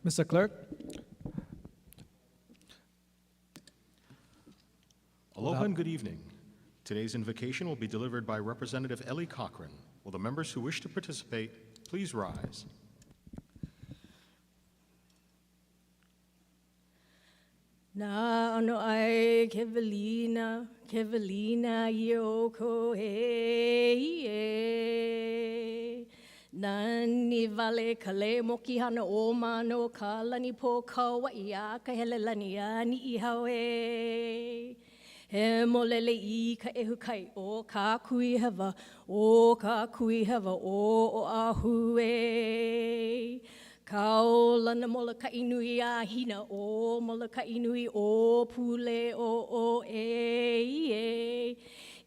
Mr. Clerk. Aloha and good evening. Today's invocation will be delivered by Representative Ellie Cochran. Will the members who wish to participate please rise? Na ano ai kevelina yoko e nani vale kale moki hana o mano ka lani po kawa ia ka hele lani ani I hawe he molele I ka ehu kai o ka kui hava o ahu e Kau lana mola ka inui a hina o mola ka inui o pule o e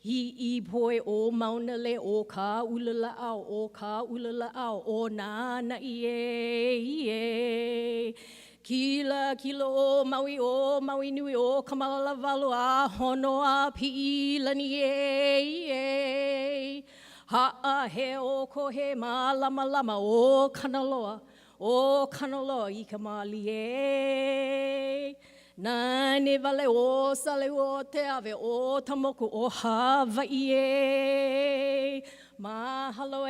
I poe o maunale o ka ulala au o nana e Kila o maui nui o kamalala valu a hono a pi lani e Ha he o ko he lama o kanaloa O kanaloa I ka mali e Nani vale o sale o te ave o tamoku o Hawaii e Mahalo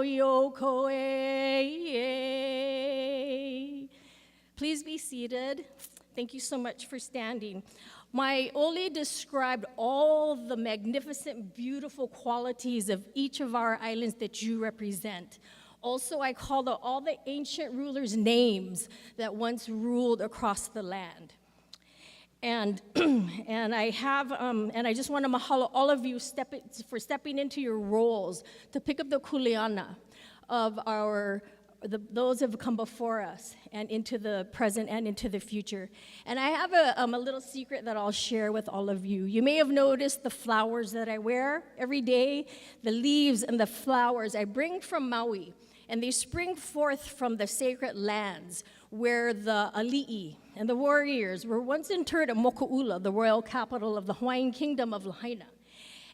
yoko e Please be seated. Thank you so much for standing. My Oli described all the magnificent, beautiful qualities of each of our islands that you represent. Also, I called out all the ancient rulers' names that once ruled across the land. And I just want to mahalo all of you for stepping into your roles to pick up the kuleana of those who have come before us and into the present and into the future. And I have a little secret that I'll share with all of you. You may have noticed the flowers that I wear every day, the leaves and the flowers I bring from Maui, and they spring forth from the sacred lands where the ali'i and the warriors were once interred at Moku'ula, the royal capital of the Hawaiian kingdom of Lahaina.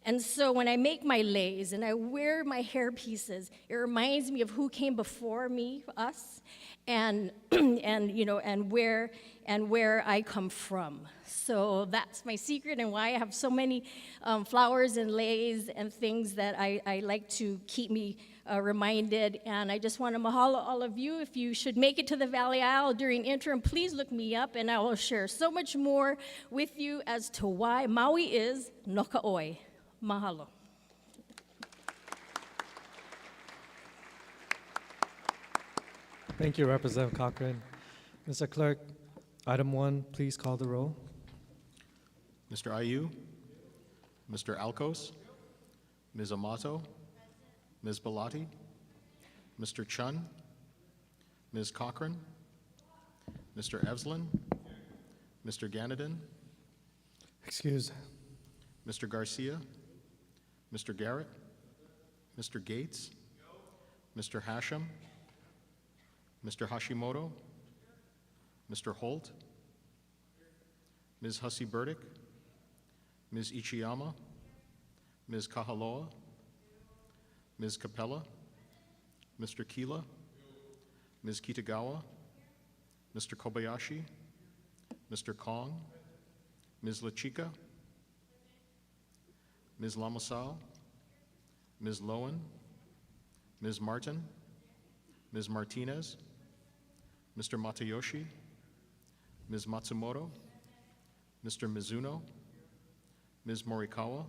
And so when I make my leis and I wear my hair pieces, it reminds me of who came before me, us, and where I come from. So that's my secret and why I have so many flowers and leis and things that I like to keep me reminded. And I just want to mahalo all of you. If you should make it to the Valley Isle during interim, please look me up and I will share so much more with you as to why Maui is Noka'oi. Mahalo. Thank you, Representative Cochran. Mr. Clerk, item 1, please call the roll. Mr. Ayu, Mr. Alcos, Ms. Amato, Ms. Belatti, Mr. Chun, Ms. Cochran, Mr. Evslin, Mr. Ganadin, Excuse. Mr. Garcia, Mr. Garrett, Mr. Gates, Mr. Hashem, Mr. Hashimoto, Mr. Holt, Ms. Hussey Burdick, Ms. Ichiyama, Ms. Kahaloa, Ms. Capella, Mr. Kila, Ms. Kitagawa, Mr. Kobayashi, Mr. Kong, Ms. Lachika, Ms. Lamasao, Ms. Lowen, Ms. Martin, Ms. Martinez, Mr. Matayoshi, Ms. Matsumoto, Mr. Mizuno, Ms. Morikawa,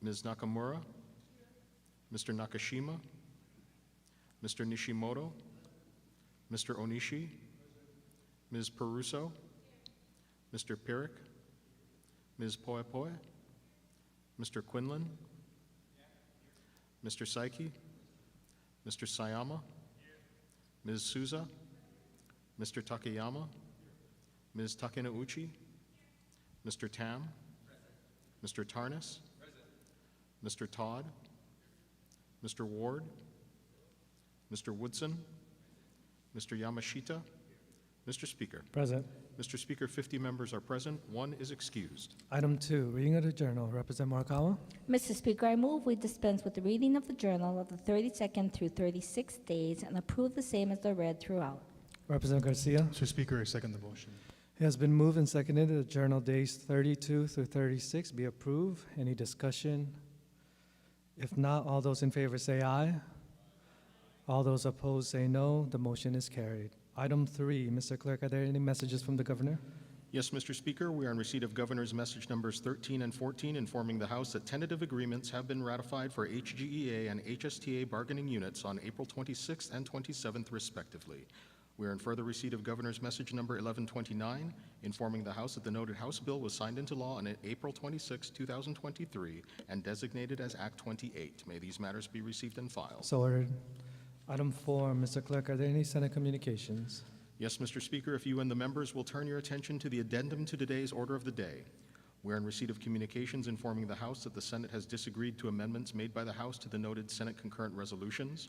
Ms. Nakamura, Mr. Nakashima, Mr. Nishimoto, Mr. Onishi, Ms. Peruso, Mr. Pirik, Ms. Poepoe, Mr. Quinlan, Mr. Saiki, Mr. Sayama, Ms. Souza, Mr. Takayama, Ms. Takenauchi, Mr. Tam, Mr. Tarnas, Mr. Todd, Mr. Ward, Mr. Woodson, Mr. Yamashita, Mr. Speaker. Present. Mr. Speaker, 50 members are present, 1 is excused. Item 2, reading of the journal. Representative Morikawa. Mr. Speaker, I move we dispense with the reading of the journal of the 32nd through 36th days and approve the same as though read throughout. Representative Garcia. Mr. Speaker, I second the motion. It has been moved and seconded that the journal days 32 through 36 be approved. Any discussion? If not, all those in favor say aye. All those opposed say no. The motion is carried. Item 3, Mr. Clerk, are there any messages from the governor? Yes, Mr. Speaker, we are in receipt of Governor's message numbers 13 and 14 informing the House that tentative agreements have been ratified for HGEA and HSTA bargaining units on April 26th and 27th, respectively. We are in further receipt of Governor's message number 1129 informing the House that the noted House bill was signed into law on April 26, 2023 and designated as Act 28. May these matters be received and filed. So ordered. Item 4, Mr. Clerk, are there any Senate communications? Yes, Mr. Speaker, if you and the members will turn your attention to the addendum to today's order of the day. We are in receipt of communications informing the House that the Senate has disagreed to amendments made by the House to the noted Senate concurrent resolutions.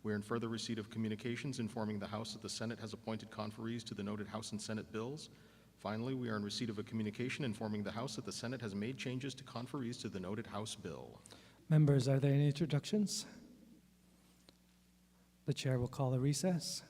We are in further receipt of communications informing the House that the Senate has appointed conferees to the noted House and Senate bills. Finally, we are in receipt of a communication informing the House that the Senate has made changes to conferees to the noted House bill. Members, are there any introductions? The chair will call a recess.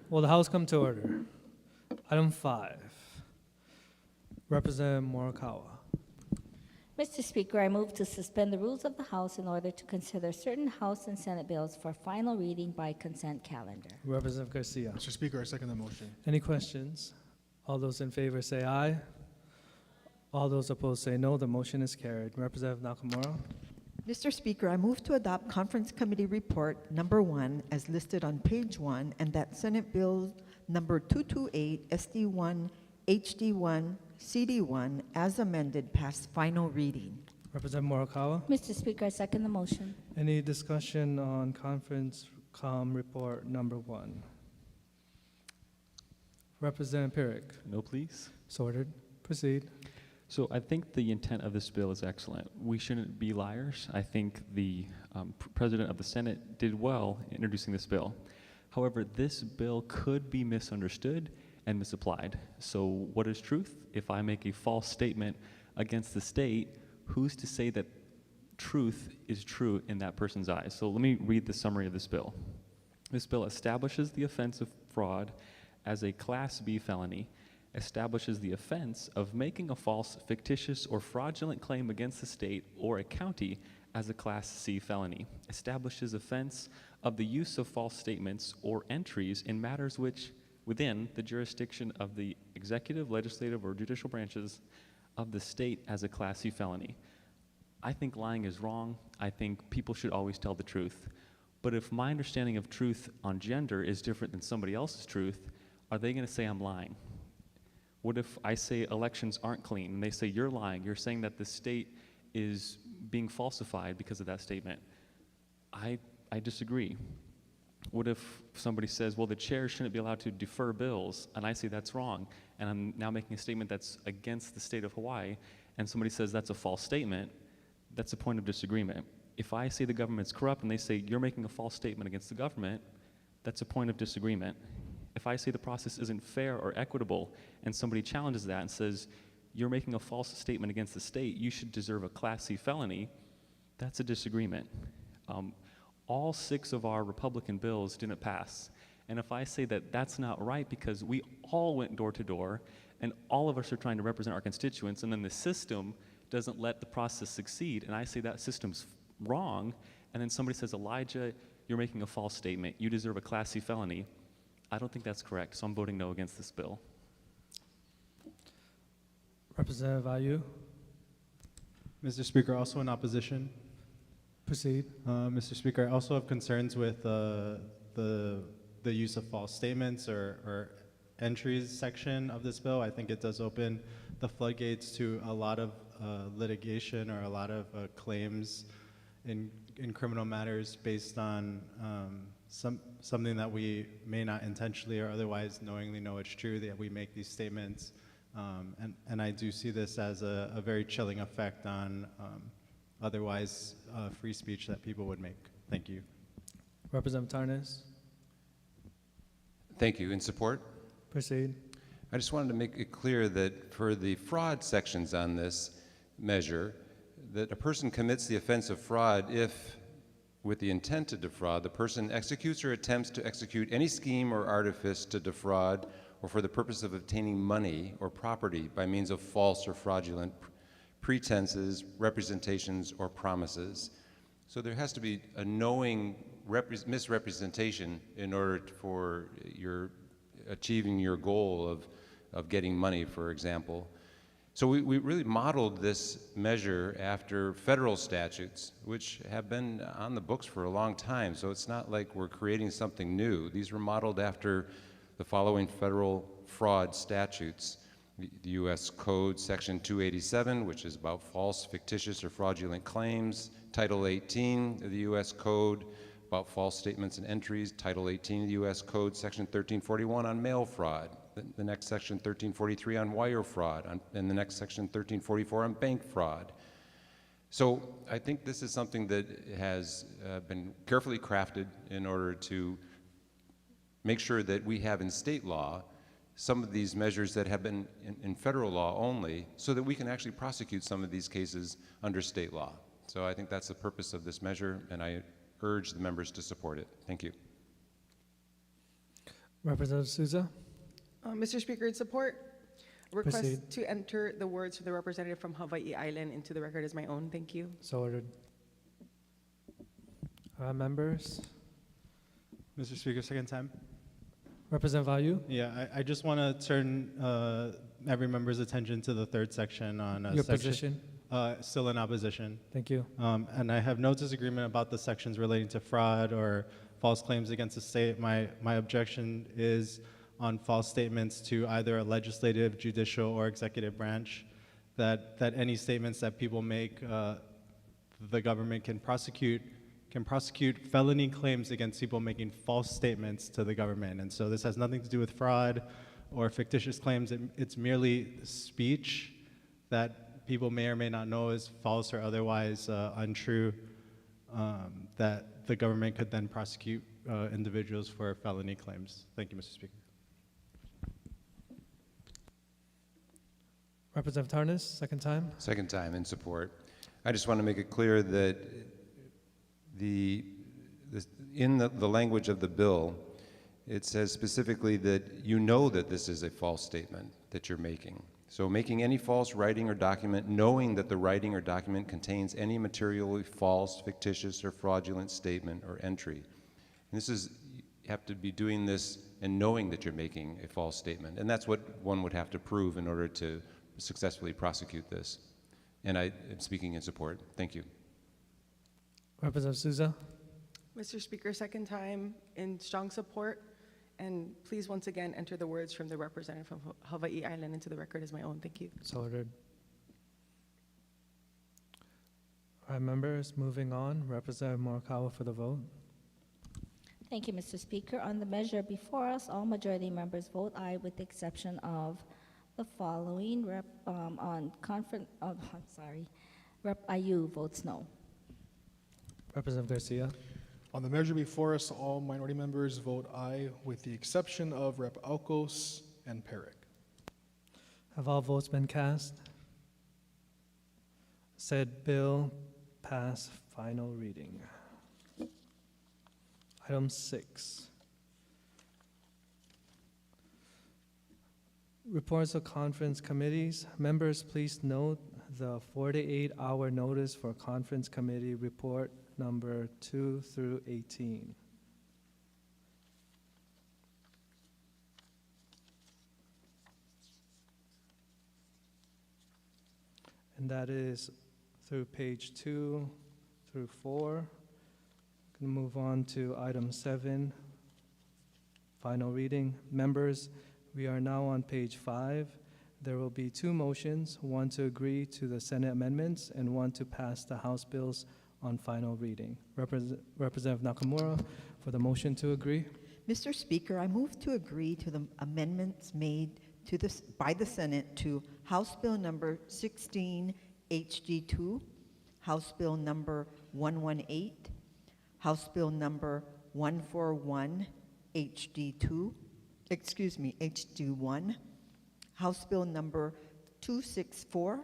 Will the House come to order? Item 5. Representative Morikawa. Mr. Speaker, I move to suspend the rules of the House in order to consider certain House and Senate bills for final reading by consent calendar. Representative Garcia. Mr. Speaker, I second the motion. Any questions? All those in favor say aye. All those opposed say no. The motion is carried. Representative Nakamura. Mr. Speaker, I move to adopt Conference Committee Report Number 1 as listed on page 1, and that Senate Bill Number 228, SD1, HD1, CD1, as amended, pass final reading. Representative Morikawa. Mr. Speaker, I second the motion. Any discussion on Conference Report Number 1? Representative Pyrick. No, please. So ordered. Proceed. So I think the intent of this bill is excellent. We shouldn't be liars. I think the President of the Senate did well in introducing this bill. However, this bill could be misunderstood and misapplied. So what is truth? If I make a false statement against the state, who's to say that truth is true in that person's eyes? So let me read the summary of this bill. This bill establishes the offense of fraud as a Class B felony, establishes the offense of making a false, fictitious, or fraudulent claim against the state or a county as a Class C felony, establishes offense of the use of false statements or entries in matters which within the jurisdiction of the executive, legislative, or judicial branches of the state as a Class C felony. I think lying is wrong. I think people should always tell the truth. But if my understanding of truth on gender is different than somebody else's truth, are they going to say I'm lying? What if I say elections aren't clean and they say you're lying, you're saying that the state is being falsified because of that statement? I disagree. What if somebody says, well, the chair shouldn't be allowed to defer bills, and I say that's wrong, and I'm now making a statement that's against the state of Hawaii, and somebody says that's a false statement? That's a point of disagreement. If I say the government's corrupt and they say you're making a false statement against the government, that's a point of disagreement. If I say the process isn't fair or equitable and somebody challenges that and says you're making a false statement against the state, you should deserve a Class C felony, that's a disagreement. All 6 of our Republican bills didn't pass. And if I say that that's not right because we all went door to door and all of us are trying to represent our constituents, and then the system doesn't let the process succeed, and I say that system's wrong, and then somebody says, Elijah, you're making a false statement, you deserve a Class C felony, I don't think that's correct, so I'm voting no against this bill. Representative Ayu. Mr. Speaker, also in opposition. Proceed. Mr. Speaker, I also have concerns with the use of false statements or entries section of this bill. I think it does open the floodgates to a lot of litigation or a lot of claims in criminal matters based on something that we may not intentionally or otherwise knowingly know it's true, that we make these statements. And I do see this as a very chilling effect on otherwise free speech that people would make. Thank you. Representative Tarnas. Thank you. In support? Proceed. I just wanted to make it clear that for the fraud sections on this measure, that a person commits the offense of fraud if, with the intent to defraud, the person executes or attempts to execute any scheme or artifice to defraud or for the purpose of obtaining money or property by means of false or fraudulent pretenses, representations, or promises. So there has to be a knowing misrepresentation in order for your achieving your goal of getting money, for example. So we really modeled this measure after federal statutes, which have been on the books for a long time. So it's not like we're creating something new. These were modeled after the following federal fraud statutes: the U.S. Code, Section 287, which is about false, fictitious, or fraudulent claims; Title 18 of the U.S. Code, about false statements and entries; Title 18 of the U.S. Code, Section 1341 on mail fraud; the next Section 1343 on wire fraud, and the next Section 1344 on bank fraud. So I think this is something that has been carefully crafted in order to make sure that we have in state law some of these measures that have been in federal law only, so that we can actually prosecute some of these cases under state law. So I think that's the purpose of this measure, and I urge the members to support it. Thank you. Representative Souza, Mr. Speaker, in support, request Proceed. to enter the words from the representative from Hawaii Island into the record as my own. Thank you. so ordered. Members, Mr. Speaker, second time. Representative Vayu, Yeah, I just want to turn every member's attention to the third section on your section. position. Still in opposition. Thank you. And I have no disagreement about the sections relating to fraud or false claims against the state. My objection is on false statements to either a legislative, judicial, or executive branch, that any statements that people make, the government can prosecute felony claims against people making false statements to the government. And so this has nothing to do with fraud or fictitious claims. It's merely speech that people may or may not know is false or otherwise untrue, that the government could then prosecute individuals for felony claims. Thank you, Mr. Speaker. Representative Tarnas, second time. Second time in support. I just want to make it clear that in the language of the bill, it says specifically that you know that this is a false statement that you're making. So making any false writing or document, knowing that the writing or document contains any materially false, fictitious, or fraudulent statement or entry. And this is, you have to be doing this and knowing that you're making a false statement. And that's what one would have to prove in order to successfully prosecute this. And I am speaking in support. Thank you. Representative Souza, Mr. Speaker, second time in strong support. And please once again enter the words from the representative from Hawaii Island into the record as my own. Thank you. so ordered. All right, members, moving on. Representative Morikawa for the vote. Thank you, Mr. Speaker. On the measure before us, all majority members vote aye with the exception of the following. Rep IU votes no. Representative Garcia, On the measure before us, all minority members vote aye, with the exception of Rep. Alcos and Perrick. have all votes been cast? Said bill pass final reading. Item 6. Reports of conference committees. Members, please note the 48-hour notice for conference committee report number 2 through 18. And that is through page 2 through 4. Going to move on to item 7, final reading. Members, we are now on page 5. There will be 2 motions, one to agree to the Senate amendments and one to pass the House bills on final reading. Representative Nakamura for the motion to agree. Mr. Speaker, I move to agree to the amendments made to by the Senate to House Bill number 16 HD2, House Bill number 118, House Bill number 141 HD2, HD1, House Bill number 264,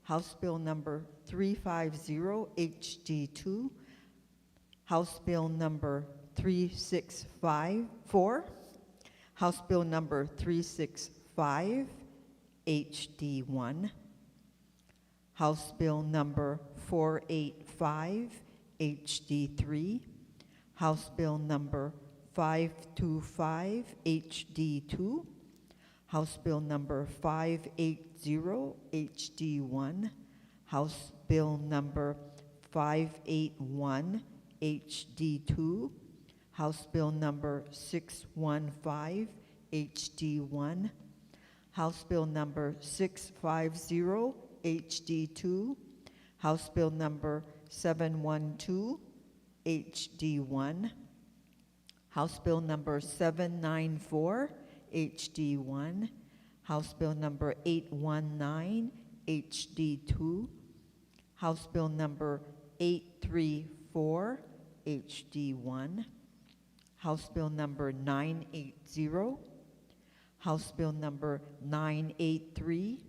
House Bill number 350 HD2, House Bill number 3654, House Bill number 365 HD1, House Bill number 485 HD3, House Bill number 525 HD2, House Bill number 580 HD1, House Bill number 581 HD2, House Bill number 615 HD1, House Bill number 650 HD2, House Bill number 712 HD1, House Bill number 794 HD1, House Bill number 819 HD2, House Bill number 834 HD1, House Bill number 980, House Bill number 983,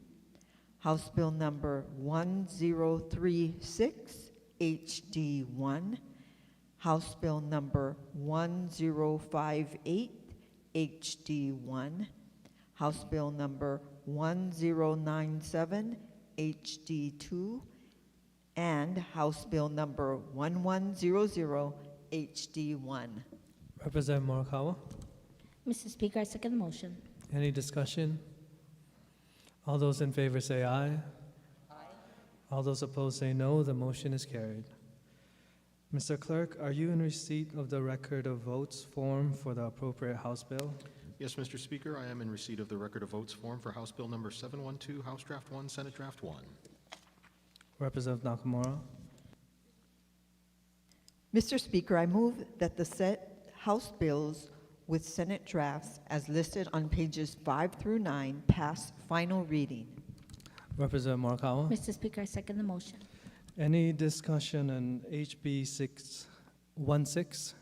House Bill number 1036 HD1, House Bill number 1058 HD1, House Bill number 1097 HD2, and House Bill number 1100 HD1. Representative Morikawa. Mr. Speaker, I second the motion. Any discussion? All those in favor say aye. Aye. All those opposed say no. The motion is carried. Mr. Clerk, are you in receipt of the record of votes form for the appropriate House bill? Yes, Mr. Speaker, I am in receipt of the record of votes form for House Bill number 712, House Draft 1, Senate Draft 1. Representative Nakamura. Mr. Speaker, I move that the said House bills with Senate drafts as listed on pages 5 through 9 pass final reading. Representative Morikawa. Mr. Speaker, I second the motion. Any discussion on HB 616?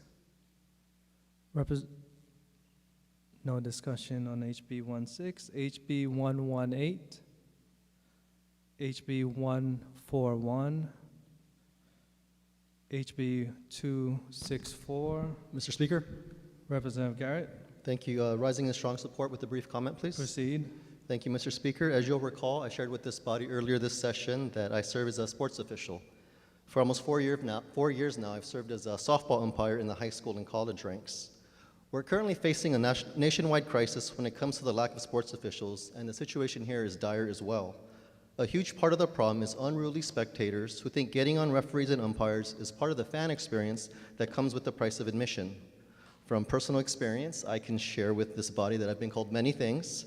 No discussion on HB 16, HB 118, HB 141, HB 264. Mr. Speaker, Representative Garrett, thank you. Rising in strong support with a brief comment, please. proceed. Thank you, Mr. Speaker. As you'll recall, I shared with this body earlier this session that I serve as a sports official. For almost 4 years now, I've served as a softball umpire in the high school and college ranks. We're currently facing a nationwide crisis when it comes to the lack of sports officials, and the situation here is dire as well. A huge part of the problem is unruly spectators who think getting on referees and umpires is part of the fan experience that comes with the price of admission. From personal experience, I can share with this body that I've been called many things,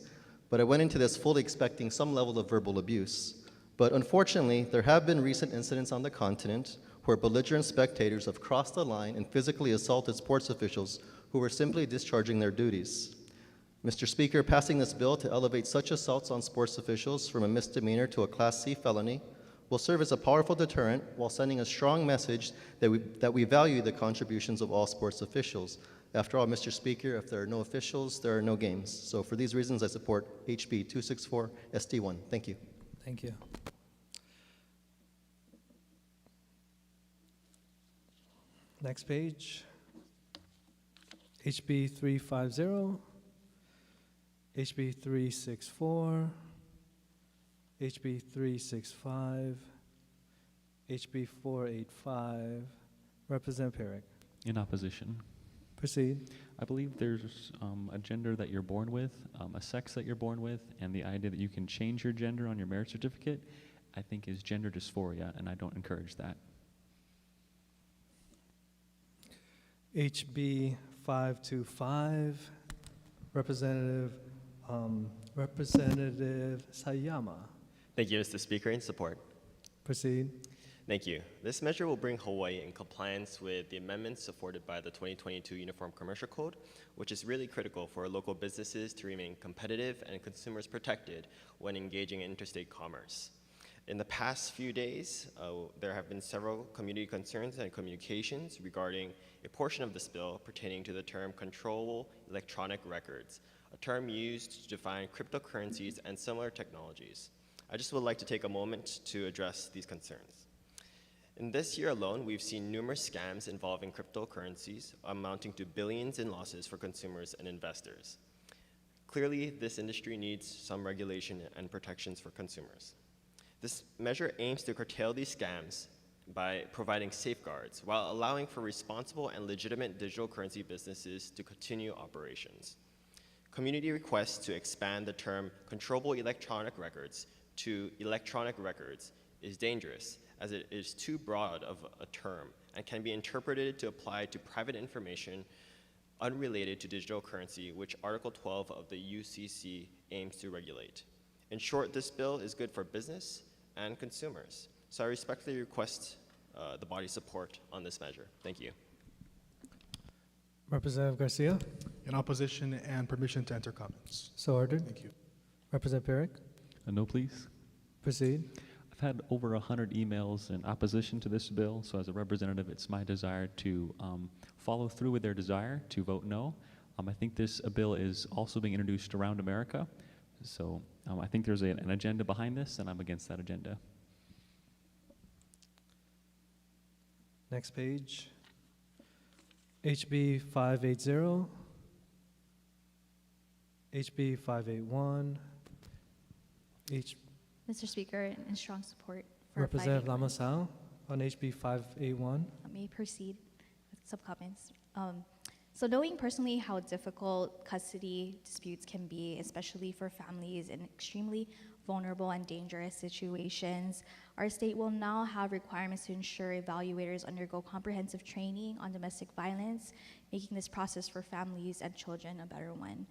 but I went into this fully expecting some level of verbal abuse. But unfortunately, there have been recent incidents on the continent where belligerent spectators have crossed the line and physically assaulted sports officials who were simply discharging their duties. Mr. Speaker, passing this bill to elevate such assaults on sports officials from a misdemeanor to a Class C felony will serve as a powerful deterrent while sending a strong message that we value the contributions of all sports officials. After all, Mr. Speaker, if there are no officials, there are no games. So for these reasons, I support HB 264 SD1. Thank you. Thank you. Next page. HB 350, HB 364, HB 365, HB 485. Representative Perrick. In opposition. Proceed. I believe there's a gender that you're born with, a sex that you're born with, and the idea that you can change your gender on your marriage certificate, I think is gender dysphoria, and I don't encourage that. HB 525, Representative Sayama. Thank you, Mr. Speaker. In support. Proceed. Thank you. This measure will bring Hawaii in compliance with the amendments afforded by the 2022 Uniform Commercial Code, which is really critical for local businesses to remain competitive and consumers protected when engaging in interstate commerce. In the past few days, there have been several community concerns and communications regarding a portion of this bill pertaining to the term controllable electronic records, a term used to define cryptocurrencies and similar technologies. I just would like to take a moment to address these concerns. In this year alone, we've seen numerous scams involving cryptocurrencies amounting to billions in losses for consumers and investors. Clearly, this industry needs some regulation and protections for consumers. This measure aims to curtail these scams by providing safeguards while allowing for responsible and legitimate digital currency businesses to continue operations. Community requests to expand the term controllable electronic records to electronic records is dangerous, as it is too broad of a term and can be interpreted to apply to private information unrelated to digital currency, which Article 12 of the UCC aims to regulate. In short, this bill is good for business and consumers. So I respectfully request the body's support on this measure. Thank you. Representative Garcia. In opposition and permission to enter comments. So ordered. Thank you. Representative Perrick. No, please. Proceed. I've had over 100 emails in opposition to this bill, so as a representative, it's my desire to follow through with their desire to vote no. I think this bill is also being introduced around America, so I think there's an agenda behind this, and I'm against that agenda. Next page. HB 580, HB 581. Mr. Speaker, in strong support for Representative 581. Lamasao on HB 581. Let me proceed with some comments. So knowing personally how difficult custody disputes can be, especially for families in extremely vulnerable and dangerous situations, our state will now have requirements to ensure evaluators undergo comprehensive training on domestic violence, making this process for families and children a better one.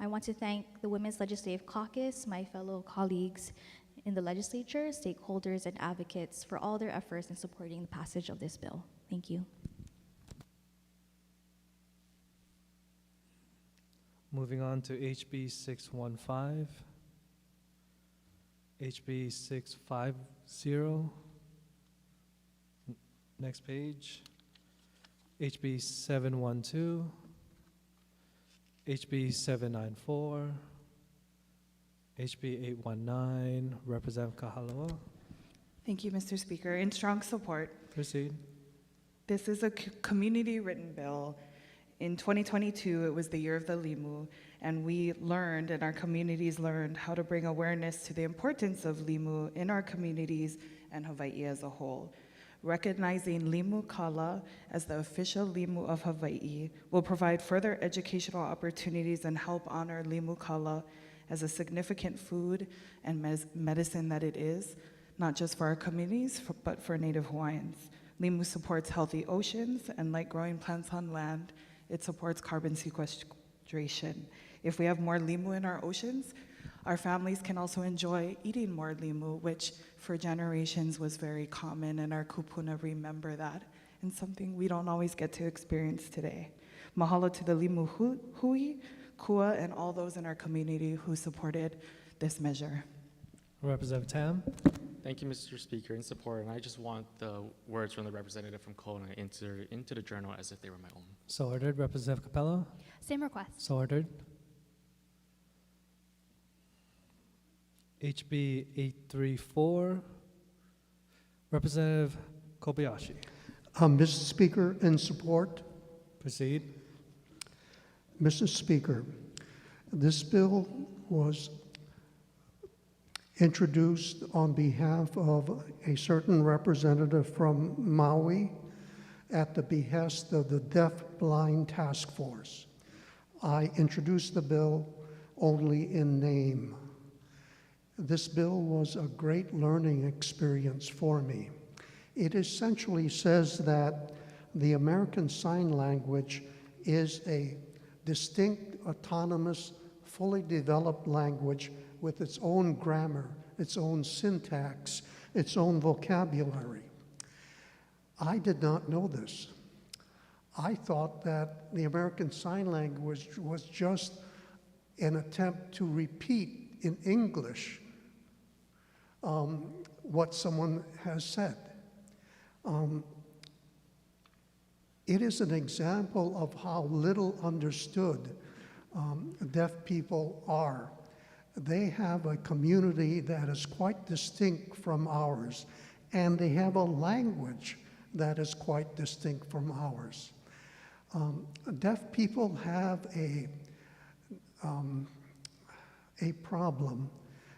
I want to thank the Women's Legislative Caucus, my fellow colleagues in the legislature, stakeholders, and advocates for all their efforts in supporting the passage of this bill. Thank you. Moving on to HB 615. HB 650. Next page. HB 712. HB 794. HB 819. Representative Kahaloa. Thank you, Mr. Speaker. In strong support, Proceed. this is a community-written bill. In 2022, it was the year of the Limu, and we learned, and our communities learned, how to bring awareness to the importance of Limu in our communities and Hawaii as a whole. Recognizing Limu Kala as the official Limu of Hawaii will provide further educational opportunities and help honor Limu Kala as a significant food and medicine that it is, not just for our communities, but for Native Hawaiians. Limu supports healthy oceans, and like growing plants on land, it supports carbon sequestration. If we have more limu in our oceans, our families can also enjoy eating more limu, which for generations was very common, and our kupuna remember that, and something we don't always get to experience today. Mahalo to the limu hui, kua, and all those in our community who supported this measure. Representative Tam. Thank you, Mr. Speaker. In support, and I just want the words from the representative from Kona into the journal as if they were my own. So ordered. Representative Capello. Same request. So ordered. HB 834. Representative Kobayashi. Mr. Speaker, in support. Proceed. Mr. Speaker, this bill was introduced on behalf of a certain representative from Maui at the behest of the Deaf Blind Task Force. I introduced the bill only in name. This bill was a great learning experience for me. It essentially says that the American Sign Language is a distinct, autonomous, fully developed language with its own grammar, its own syntax, its own vocabulary. I did not know this. I thought that the American Sign Language was just an attempt to repeat in English what someone has said. It is an example of how little understood deaf people are. They have a community that is quite distinct from ours, and they have a language that is quite distinct from ours. Deaf people have a problem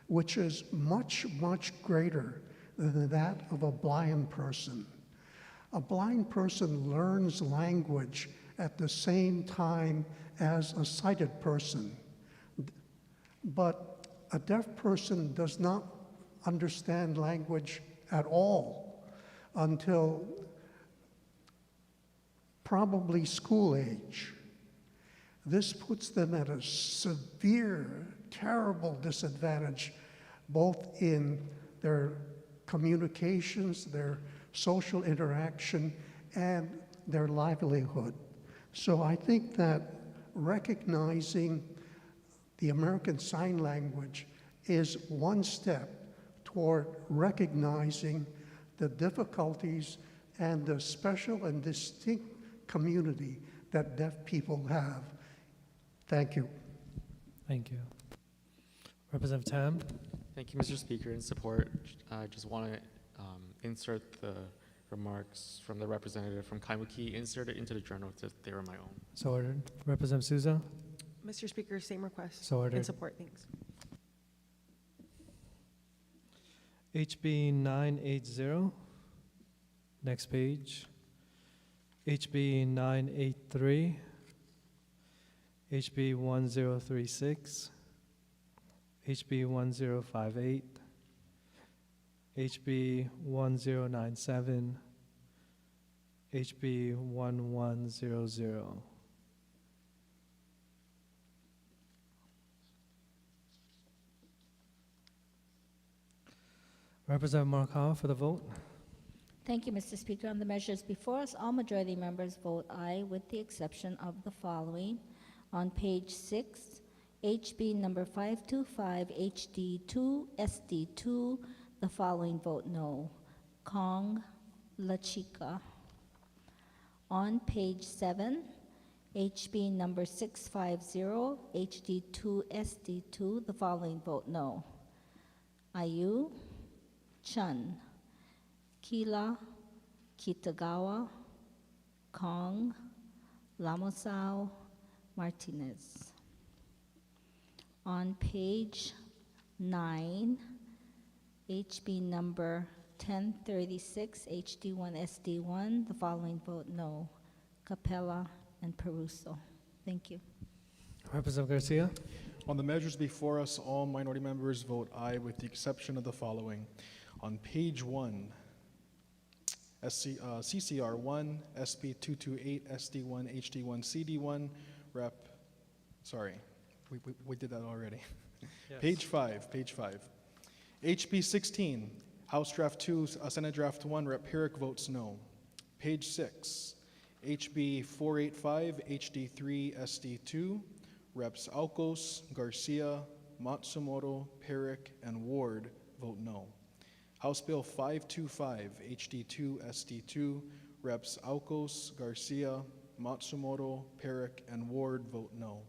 which is much, much greater than that of a blind person. A blind person learns language at the same time as a sighted person. But a deaf person does not understand language at all until probably school age. This puts them at a severe, terrible disadvantage, both in their communications, their social interaction, and their livelihood. So I think that recognizing the American Sign Language is one step toward recognizing the difficulties and the special and distinct community that deaf people have. Thank you. Thank you. Representative Tam. Thank you, Mr. Speaker. In support, I just want to insert the remarks from the representative from Kaimuki, insert it into the journal as if they were my own. So ordered. Representative Souza. Mr. Speaker, same request. So ordered. In support, thanks. HB 980. Next page. HB 983. HB 1036. HB 1058. HB 1097. HB 1100. Representative Morikawa for the vote. Thank you, Mr. Speaker. On the measures before us, all majority members vote aye with the exception of the following. On page 6, HB number 525, HD2, SD2, the following vote no. Kong, La Chica. On page 7, HB number 650, HD2, SD2, the following vote no. Ayu, Chun, Kila, Kitagawa, Kong, Lamosao, Martinez. On page 9, HB number 1036, HD1, SD1, the following vote no. Capella and Peruso. Thank you. Representative Garcia. On the measures before us, all minority members vote aye with the exception of the following. On page 1, CCR 1, SP 228, SD1, HD1, CD1, we did that already. Yes. Page 5. HB 16, House Draft 2, Senate Draft 1, Rep. Herrick votes no. Page 6, HB 485, HD3, SD2, Reps. Alcos, Garcia, Matsumoto, Herrick, and Ward vote no. House Bill 525, HD2, SD2, Reps. Alcos, Garcia, Matsumoto, Herrick, and Ward vote no.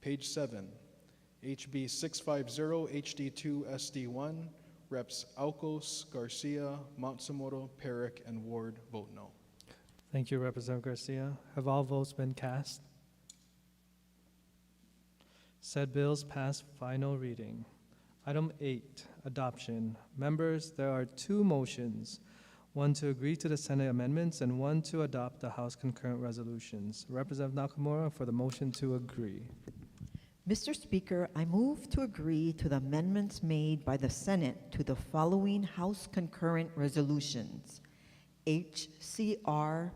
Page 7, HB 650, HD2, SD1, Reps. Alcos, Garcia, Matsumoto, Herrick, and Ward vote no. Thank you, Representative Garcia. Have all votes been cast? Said bills pass final reading. Item 8, adoption. Members, there are two motions, one to agree to the Senate amendments and one to adopt the House concurrent resolutions. Representative Nakamura for the motion to agree. Mr. Speaker, I move to agree to the amendments made by the Senate to the following House concurrent resolutions. HCR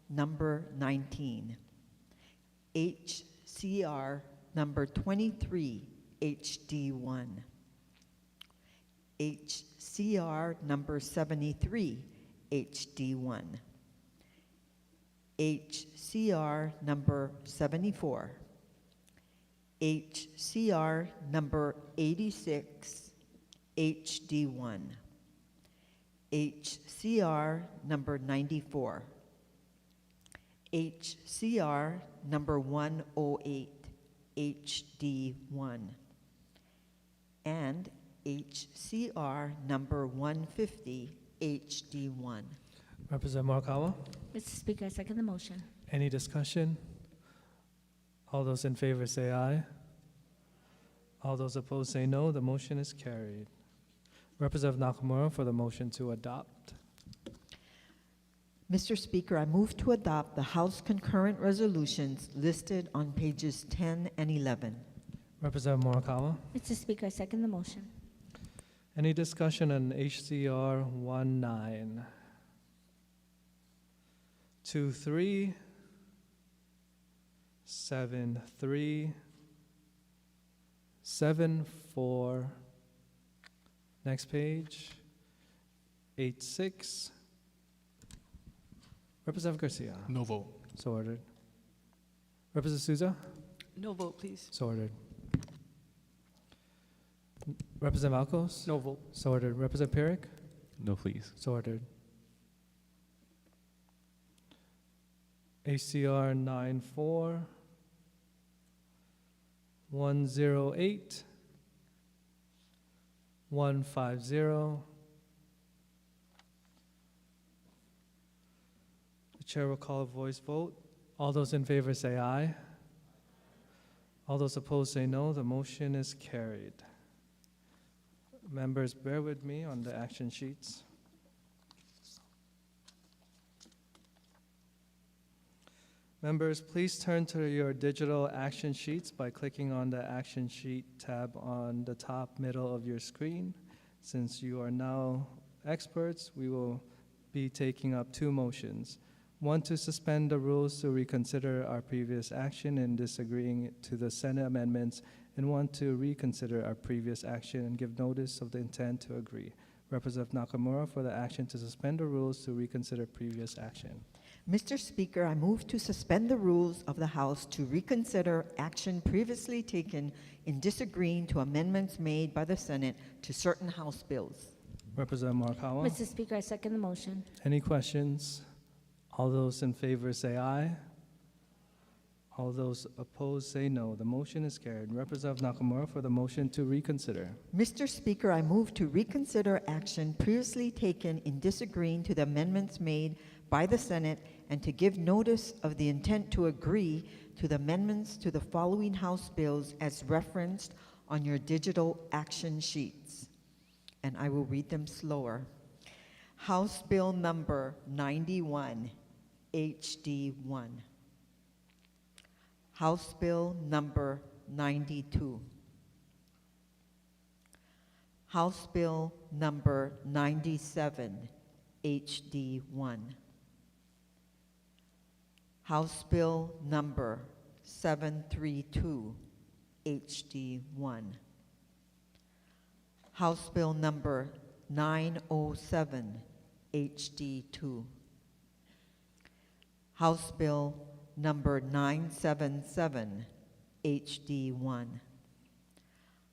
number 19, HCR number 23, HD1, HCR number 73, HD1, HCR number 74, HCR number 86, HD1, HCR number 94, HCR number 108, HD1, and HCR number 150, HD1. Representative Morikawa. Mr. Speaker, I second the motion. Any discussion? All those in favor say aye. All those opposed say no. The motion is carried. Representative Nakamura for the motion to adopt. Mr. Speaker, I move to adopt the House concurrent resolutions listed on pages 10 and 11. Representative Morikawa. Mr. Speaker, I second the motion. Any discussion on HCR 19? 23, 73, 74. Next page. 86. Representative Garcia. No vote. So ordered. Representative Souza. No vote, please. So ordered. Representative Alcos. No vote. So ordered. Representative Herrick. No, please. So ordered. HCR 94, 108, 150. The chair will call a voice vote. All those in favor say aye. All those opposed say no. The motion is carried. Members, bear with me on the action sheets. Members, please turn to your digital action sheets by clicking on the Action Sheet tab on the top middle of your screen. Since you are now experts, we will be taking up two motions. One, to suspend the rules to reconsider our previous action and disagreeing to the Senate amendments, and one, to reconsider our previous action and give notice of the intent to agree. Representative Nakamura for the action to suspend the rules to reconsider previous action. Mr. Speaker, I move to suspend the rules of the House to reconsider action previously taken in disagreeing to amendments made by the Senate to certain House bills. Representative Morikawa. Mr. Speaker, I second the motion. Any questions? All those in favor say aye. All those opposed say no. The motion is carried. Representative Nakamura for the motion to reconsider. Mr. Speaker, I move to reconsider action previously taken in disagreeing to the amendments made by the Senate and to give notice of the intent to agree to the amendments to the following House bills as referenced on your digital action sheets. And I will read them slower. House Bill number 91, HD1. House Bill number 92. House Bill number 97, HD1. House Bill number 732, HD1. House Bill number 907, HD2. House Bill number 977, HD1.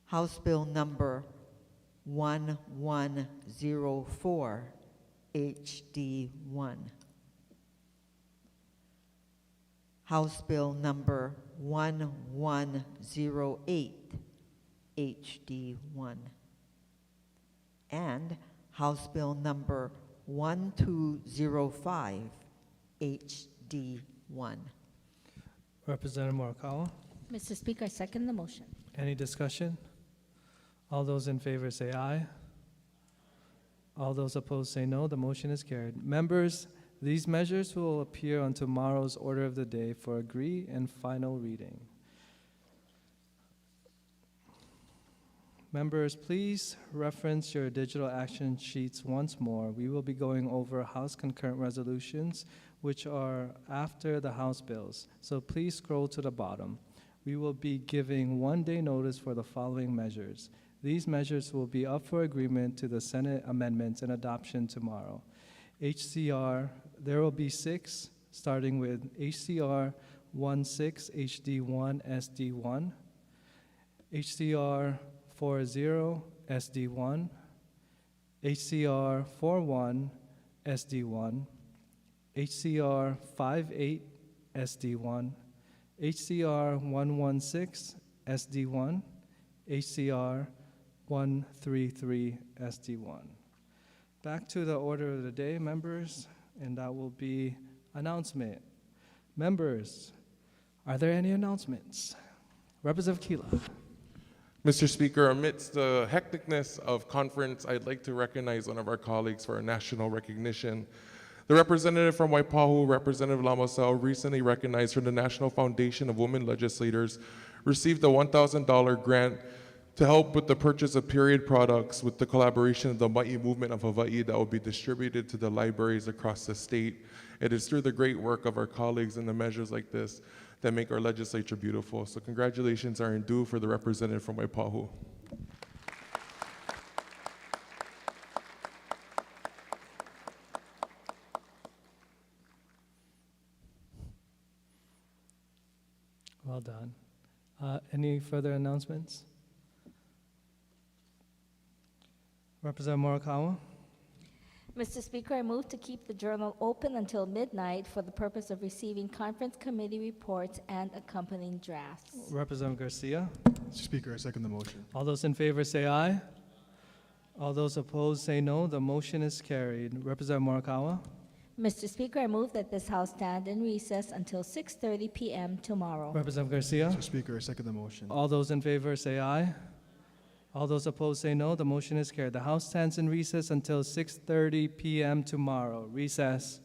House Bill number 1104, HD1. House Bill number 1108, HD1. And House Bill number 1205, HD1. Representative Morikawa. Mr. Speaker, I second the motion. Any discussion? All those in favor say aye. All those opposed say no. The motion is carried. Members, these measures will appear on tomorrow's order of the day for agree and final reading. Members, please reference your digital action sheets once more. We will be going over House concurrent resolutions, which are after the House bills. So please scroll to the bottom. We will be giving one-day notice for the following measures. These measures will be up for agreement to the Senate amendments and adoption tomorrow. HCR, there will be 6, starting with HCR 16 HD1 SD1, HCR 40 SD1, HCR 41 SD1, HCR 58 SD1, HCR 116 SD1, HCR 133 SD1. Back to the order of the day, members, and that will be announcement. Members, are there any announcements? Representative Kila. Mr. Speaker, amidst the hecticness of conference, I'd like to recognize one of our colleagues for a national recognition. The representative from Waipahu, Representative Lamasao, recently recognized from the National Foundation of Women Legislators, received a $1,000 grant to help with the purchase of period products with the collaboration of the Ma'i movement of Hawaii that will be distributed to the libraries across the state. It is through the great work of our colleagues and the measures like this that make our legislature beautiful. So congratulations are in due for the representative from Waipahu. Well done. Any further announcements? Representative Morikawa. Mr. Speaker, I move to keep the journal open until midnight for the purpose of receiving conference committee reports and accompanying drafts. Representative Garcia. Mr. Speaker, I second the motion. All those in favor say aye. All those opposed say no. The motion is carried. Representative Morikawa. Mr. Speaker, I move that this House stand in recess until 6:30 p.m. tomorrow. Representative Garcia. Mr. Speaker, I second the motion. All those in favor say aye. All those opposed say no. The motion is carried. The House stands in recess until 6:30 p.m. tomorrow. Recess.